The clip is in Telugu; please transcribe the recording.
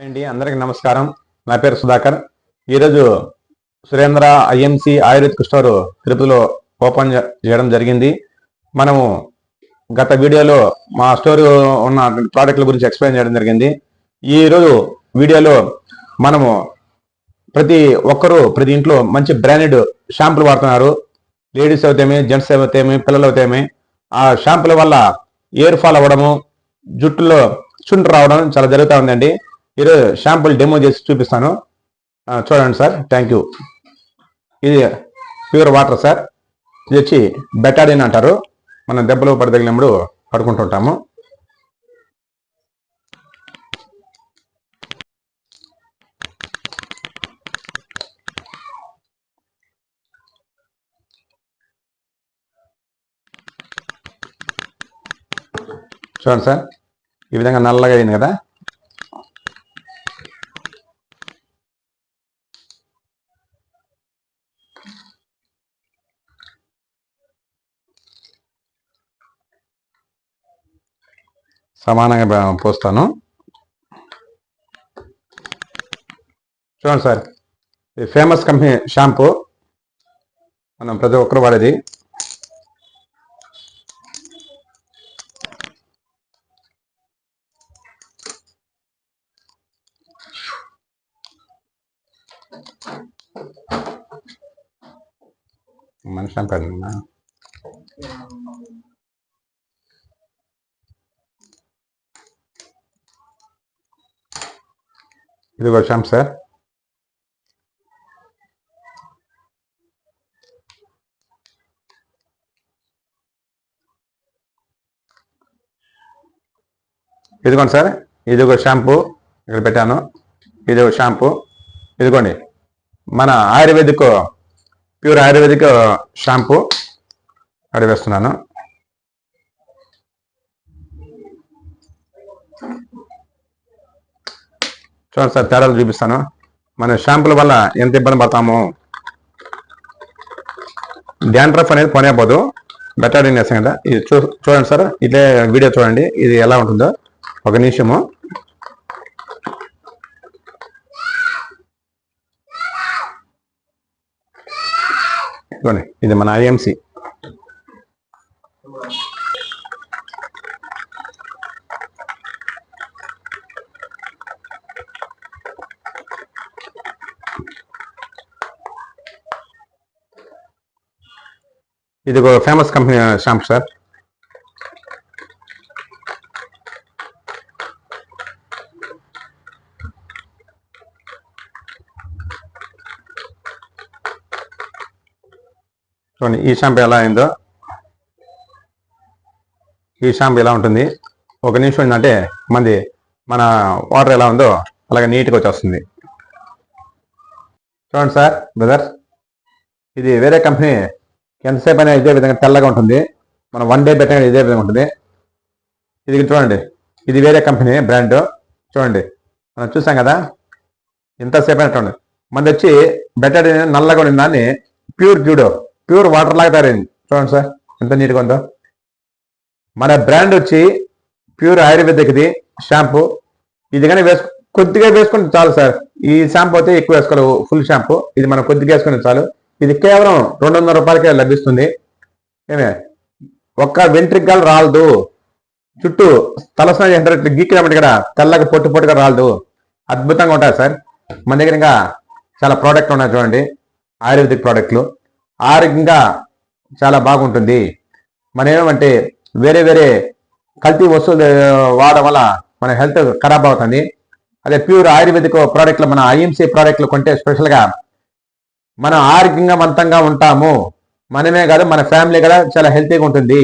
అండి అందరికి నమస్కారం. నా పేరు సుధాకర్. ఈరోజు సురేంద్ర ఐఎంసి ఆయుర్వేదిక్ స్టోర్ తిరుపతిలో ఓపెన్ చేయడం జరిగింది. మనము గత వీడియోలో మా స్టోర్ ఉన్న ప్రోడక్ట్ల గురించి ఎక్స్ప్లెయిన్ చేయడం జరిగింది. ఈరోజు వీడియోలో మనము ప్రతి ఒక్కరూ ప్రతి ఇంట్లో మంచి బ్రాండెడ్ షాంపులు వాడుతున్నారు. లేడీస్ అవుతామే, జెంట్స్ అవుతామే, పిల్లలు అవుతామే. ఆ షాంపుల వల్ల ఎయిర్ ఫాల్ అవ్వడము, జుట్టులో చుండ్రు రావడం చాలా జరుగుతూ ఉందండి. ఈరోజు షాంపుల్ డెమో చేసి చూపిస్తాను, చూడండి సార్. Thank you. ఇది ప్యూర్ వాటర్ సార్. ఇది వచ్చి బెటాడిన్ అంటారు. మనం దెబ్బలు పడదగినప్పుడు పడుకుంటుంటాము. చూడండి సార్, ఈ విధంగా నల్లగా అయింది కదా. సమానంగా పోస్తాను. చూడండి సార్, ఇది ఫేమస్ కంపెనీ షాంపూ, మనం ప్రతి ఒక్కరు వాడేది. మన షాంపూ ఇది ఒక షాంపూ సార్. ఇదిగోండి సార్, ఇది ఒక షాంపూ ఇక్కడ పెట్టాను. ఇది ఒక షాంపూ. ఇదిగోండి మన ఆయుర్వేదిక్, ప్యూర్ ఆయుర్వేదిక్ షాంపూ అక్కడ వేస్తున్నాను. చూడండి సార్, తేడాలు చూపిస్తాను. మన షాంపుల వల్ల ఎంత ఇబ్బంది పడతాము. డాండ్రఫ్ అనేది పోనేపోదు, బెటాడిన్ వేస్తాం కదా. ఇది చూడండి సార్, ఇట్లే వీడియో చూడండి, ఇది ఎలా ఉంటుందో. ఒక నిమిషము. ఇది మన ఐఎంసి. ఇది ఒక ఫేమస్ కంపెనీ షాంపూ సార్. చూడండి ఈ షాంపూ ఎలా అయిందో. ఈ షాంపూ ఎలా ఉంటుంది, ఒక నిమిషం ఏంటంటే మన వాటర్ ఎలా ఉందో అలాగే నీట్గా వచ్చేస్తుంది. చూడండి సార్ బ్రదర్, ఇది వేరే కంపెనీ ఎంతసేపు అయినా ఇదే విధంగా తెల్లగా ఉంటుంది. మనం 1 డే పెట్టిన ఇదే విధంగా ఉంటుంది. ఇది చూడండి, ఇది వేరే కంపెనీ బ్రాండ్. చూడండి, మనం చూసాం కదా ఎంతసేపు అయినట్టు. మనది వచ్చి బెటర్ నల్లగా ఉండింది, దాన్ని ప్యూర్ జూడో, ప్యూర్ వాటర్ లాగా తయారైంది. చూడండి సార్ ఎంత నీట్గా ఉందో. మన బ్రాండ్ వచ్చి ప్యూర్ ఆయుర్వేదిక్ది షాంపూ. ఇది కానీ కొద్దిగా వేసుకుంటే చాలు సార్. ఈ షాంపూ అయితే ఎక్కువ వేసుకోవాలి, ఫుల్ షాంపూ. ఇది మనం కొద్దిగా వేసుకుంటే చాలు. ఇది కేవలం 200 రూపాయలకే లభిస్తుంది. ఏమే ఒక్క వెంట్రికల్ రాలదు, చుట్టూ తలస్నానం చేసిన గీకినప్పుడు కూడా తెల్లగా పొట్టుగా రాలదు. అద్భుతంగా ఉంటాయి సార్. మన దగ్గర ఇంకా చాలా ప్రోడక్ట్లు ఉన్నాయి చూడండి, ఆయుర్వేదిక్ ప్రోడక్ట్లు. ఆరోగ్యంగా చాలా బాగుంటుంది. మనం ఏమంటే వేరే కల్తీ వస్తువులు వాడడం వల్ల మన హెల్త్ ఖరాబ్ అవుతుంది. అదే ప్యూర్ ఆయుర్వేదిక్ ప్రోడక్ట్లు, మన ఐఎంసీ ప్రోడక్ట్లు కొంటే స్పెషల్గా మనం ఆరోగ్యంగా వంతంగా ఉంటాము. మనమే కాదు, మన ఫ్యామిలీ కూడా చాలా హెల్తీగా ఉంటుంది.